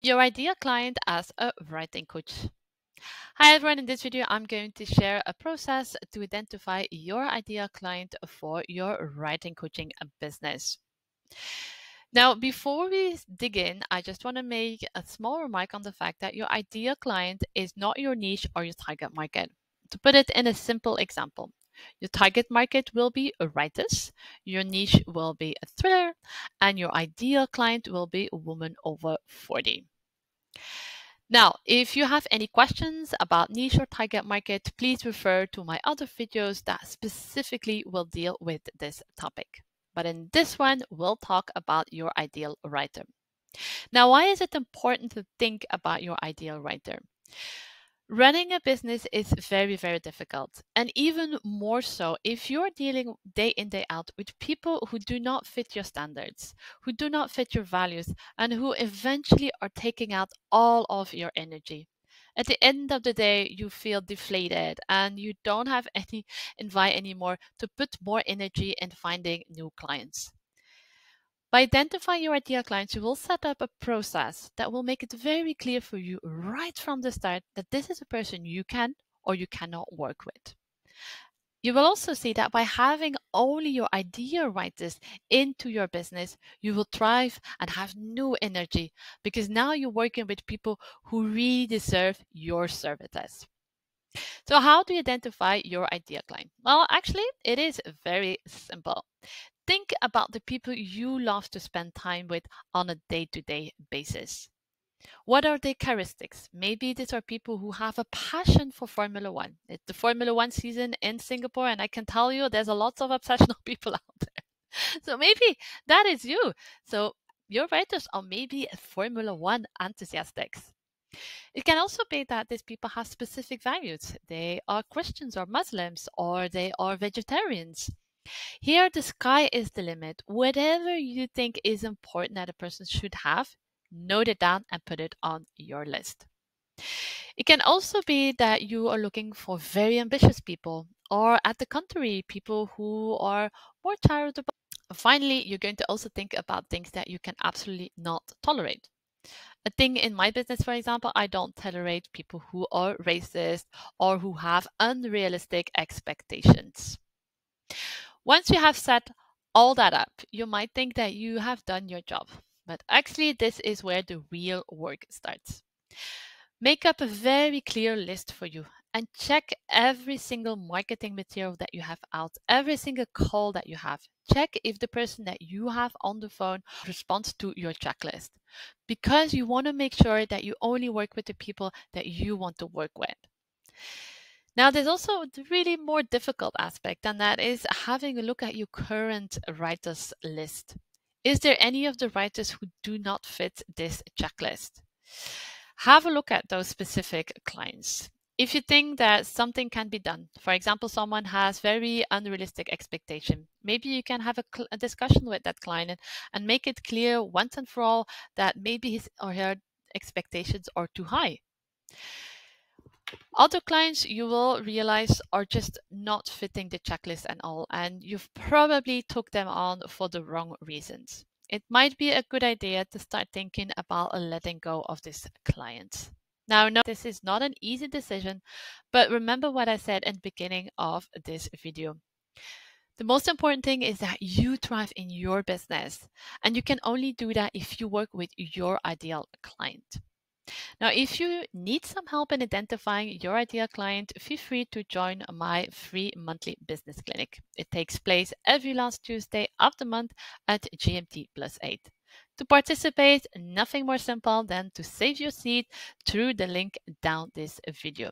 Your ideal client as a writing coach. Hi everyone, in this video I'm going to share a process to identify your ideal client for your writing coaching business. Now, before we dig in, I just want to make a small remark on the fact that your ideal client is not your niche or your target market. To put it in a simple example, your target market will be writers, your niche will be a thriller, and your ideal client will be a woman over 40. Now, if you have any questions about niche or target market, please refer to my other videos that specifically will deal with this topic. But in this one, we'll talk about your ideal writer. Now, why is it important to think about your ideal writer? Running a business is very, very difficult. And even more so if you're dealing day in, day out with people who do not fit your standards, who do not fit your values, and who eventually are taking out all of your energy. At the end of the day, you feel deflated and you don't have any invite anymore to put more energy in finding new clients. By identifying your ideal clients, you will set up a process that will make it very clear for you right from the start that this is a person you can or you cannot work with. You will also see that by having only your ideal writers into your business, you will thrive and have new energy because now you're working with people who really deserve your services. So, how do you identify your ideal client? Well, actually, it is very simple. Think about the people you love to spend time with on a day-to-day basis. What are their characteristics? Maybe these are people who have a passion for Formula One. It's the Formula One season in Singapore, and I can tell you there's a lot of obsessional people out there. So maybe that is you. So your writers are maybe Formula One enthusiasts. It can also be that these people have specific values. They are Christians or Muslims, or they are vegetarians. Here, the sky is the limit. Whatever you think is important that a person should have, note it down and put it on your list. It can also be that you are looking for very ambitious people, or at the contrary, people who are more charitable. Finally, you're going to also think about things that you can absolutely not tolerate. A thing in my business, for example, I don't tolerate people who are racist or who have unrealistic expectations. Once you have set all that up, you might think that you have done your job. But actually, this is where the real work starts. Make up a very clear list for you and check every single marketing material that you have out, every single call that you have. Check if the person that you have on the phone responds to your checklist because you want to make sure that you only work with the people that you want to work with. Now, there's also the really more difficult aspect, and that is having a look at your current writers list. Is there any of the writers who do not fit this checklist? Have a look at those specific clients. If you think that something can be done, for example, someone has very unrealistic expectation, maybe you can have a discussion with that client and make it clear once and for all that maybe his or her expectations are too high. Other clients you will realize are just not fitting the checklist at all, and you've probably took them on for the wrong reasons. It might be a good idea to start thinking about letting go of this client. Now, no, this is not an easy decision, but remember what I said in the beginning of this video. The most important thing is that you thrive in your business, and you can only do that if you work with your ideal client. Now, if you need some help in identifying your ideal client, feel free to join my free monthly business clinic. It takes place every last Tuesday of the month at GMT+8. To participate, nothing more simple than to save your seat through the link down this video.